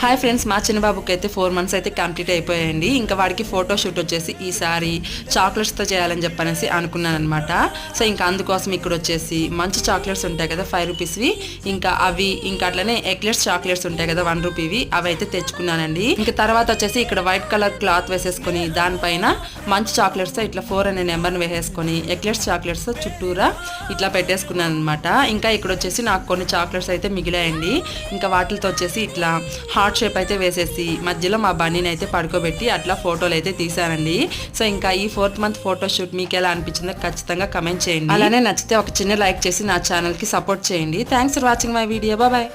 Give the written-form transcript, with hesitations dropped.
Hi friends, మా చిన్న బాబుకి అయితే 4 months అయితే కంప్లీట్ అయిపోయాయండి. ఇంకా వాడికి ఫోటో షూట్ వచ్చేసి ఈసారి చాక్లెట్స్తో చేయాలని చెప్పనేసి అనుకున్నాను అనమాట. సో ఇంకా అందుకోసం ఇక్కడ వచ్చేసి మంచి చాక్లెట్స్ ఉంటాయి కదా 5 రూపీస్వి, ఇంకా అవి ఇంకా అట్లనే ఎక్లెట్స్ చాక్లెట్స్ ఉంటాయి కదా 1 రూపీవి, అవి అయితే తెచ్చుకున్నానండి. ఇంకా తర్వాత వచ్చేసి ఇక్కడ వైట్ కలర్ క్లాత్ వేసేసుకొని దానిపైన మంచి చాక్లెట్స్తో ఇట్లా 4 అనే నెంబర్ని వేసేసుకొని ఎక్లెట్స్ చాక్లెట్స్తో చుట్టూరా ఇట్లా పెట్టేసుకున్నాను అనమాట. ఇంకా ఇక్కడ వచ్చేసి నాకు కొన్ని చాక్లెట్స్ అయితే మిగిలాయండి. ఇంకా వాటితో వచ్చేసి ఇట్లా హార్ట్ షేప్ అయితే వేసేసి మధ్యలో మా బన్నీని అయితే పడుకోబెట్టి అట్లా ఫోటోలు అయితే తీసానండి. సో ఇంకా ఈ 4th month ఫోటో షూట్ మీకు ఎలా అనిపించిందో ఖచ్చితంగా కమెంట్ చేయండి. అలానే నచ్చితే ఒక చిన్న లైక్ చేసి నా ఛానల్కి సపోర్ట్ చేయండి. Thanks for watching my video. Bye.